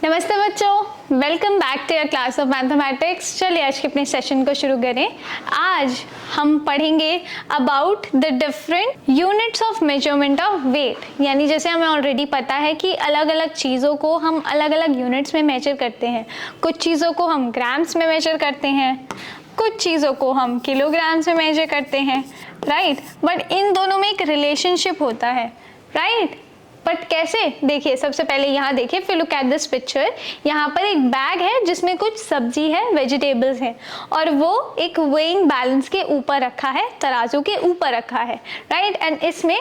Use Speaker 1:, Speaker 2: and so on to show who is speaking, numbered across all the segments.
Speaker 1: नमस्ते बच्चों, welcome back to your class of mathematics. चलिए आज के अपने सेशन को शुरू करें। आज हम पढ़ेंगे about the different units of measurement of weight. यानी जैसे हमें ऑलरेडी पता है कि अलग अलग चीज़ों को हम अलग अलग यूनिट्स में मेजर करते हैं। कुछ चीज़ों को हम ग्राम्स में मेजर करते हैं, कुछ चीज़ों को हम किलोग्राम्स में मेजर करते हैं, राइट। बट इन दोनों में एक रिलेशनशिप होता है, राइट। बट कैसे? देखिए, सबसे पहले यहाँ देखिए, फिर लुक एट दिस पिक्चर। यहाँ पर एक बैग है जिसमें कुछ सब्जी है, वेजिटेबल्स हैं, और वो एक वेइंग बैलेंस के ऊपर रखा है, तराजू के ऊपर रखा है, राइट। एंड इसमें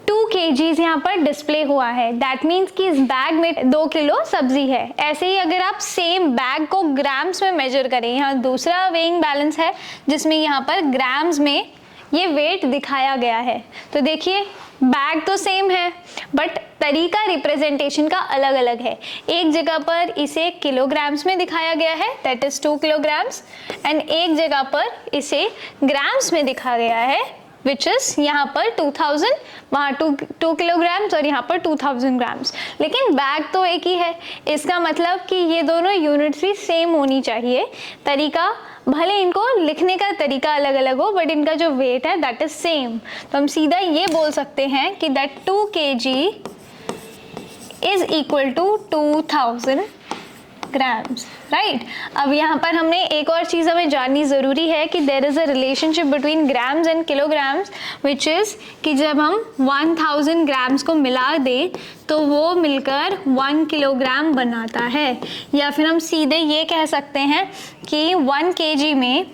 Speaker 1: 2 kgs यहाँ पर डिस्प्ले हुआ है। दैट मीन्स कि इस बैग में 2 किलो सब्जी है। ऐसे ही अगर आप सेम बैग को ग्राम्स में मेजर करें, यहाँ दूसरा वेइंग बैलेंस है जिसमें यहाँ पर ग्राम्स में ये वेट दिखाया गया है। तो देखिए, बैग तो सेम है बट तरीका रिप्रेजेंटेशन का अलग अलग है। एक जगह पर इसे किलोग्राम्स में दिखाया गया है, दैट इज 2 किलोग्राम्स, एंड एक जगह पर इसे ग्राम्स में दिखाया गया है, विच इज यहाँ पर 2000, वहाँ 2 किलोग्राम्स और यहाँ पर 2000 ग्राम्स। लेकिन बैग तो एक ही है। इसका मतलब कि ये दोनों यूनिट्स भी सेम होनी चाहिए। तरीका, भले इनको लिखने का तरीका अलग अलग हो, बट इनका जो वेट है दैट इज सेम। तो हम सीधा ये बोल सकते हैं कि that 2 kg is equal to 2000 grams, right. अब यहाँ पर हमने एक और चीज़ हमें जाननी ज़रूरी है कि there is a relationship between grams and kilograms, which is कि जब हम 1000 ग्राम्स को मिला दें तो वो मिलकर 1 किलोग्राम बनाता है। या फिर हम सीधे ये कह सकते हैं कि 1 kg में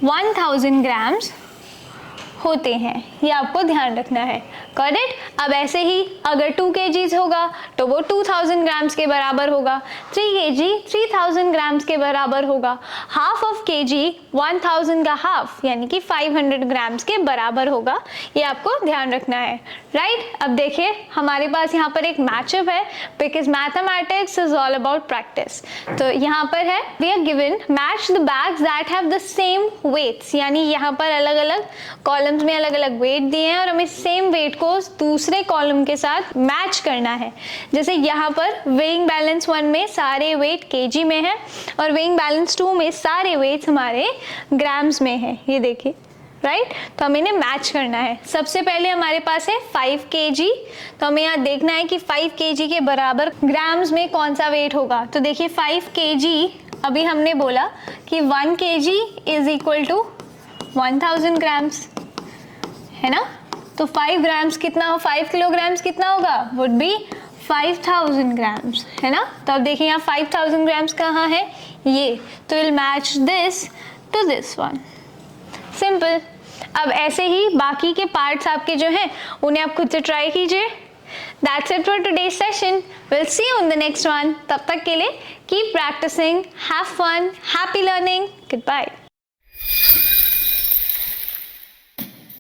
Speaker 1: 1000 ग्राम्स होते हैं। ये आपको ध्यान रखना है, करेक्ट। अब ऐसे ही अगर 2 kgs होगा तो वो 2000 ग्राम्स के बराबर होगा, 3 kg 3000 ग्राम्स के बराबर होगा, हाफ ऑफ kg 1000 का हाफ यानी कि 500 ग्राम्स के बराबर होगा। ये आपको ध्यान रखना है, राइट। अब देखिए, हमारे पास यहाँ पर एक मैचअप है, because mathematics is all about practice. तो यहाँ पर है, we are given match the bags that have the same weights. यानी यहाँ पर अलग अलग कॉलम्स में अलग अलग वेट दिए हैं और हमें सेम वेट को दूसरे कॉलम के साथ मैच करना है। जैसे यहाँ पर वेइंग बैलेंस 1 में सारे वेट kg में है और वेइंग बैलेंस 2 में सारे वेट्स हमारे ग्राम्स में है। ये देखिए, राइट। तो हमें इन्हें मैच करना है। सबसे पहले हमारे पास है 5 kg। तो हमें यहाँ देखना है कि 5 kg के बराबर ग्राम्स में कौन सा वेट होगा। तो देखिए, 5 kg, अभी हमने बोला कि 1 kg is equal to 1000 grams, है ना। तो 5 ग्राम्स कितना हो, 5 किलोग्राम्स कितना होगा, वुड बी 5000 ग्राम्स, है ना। तो अब देखिए यहाँ 5000 ग्राम्स कहाँ है, ये। तो will match this to this one, simple. अब ऐसे ही बाकी के पार्ट्स आपके जो हैं उन्हें आप खुद से ट्राई कीजिए। That's it for today's session. We'll see you in the next one. तब तक के लिए keep practicing, have fun, happy learning. Goodbye.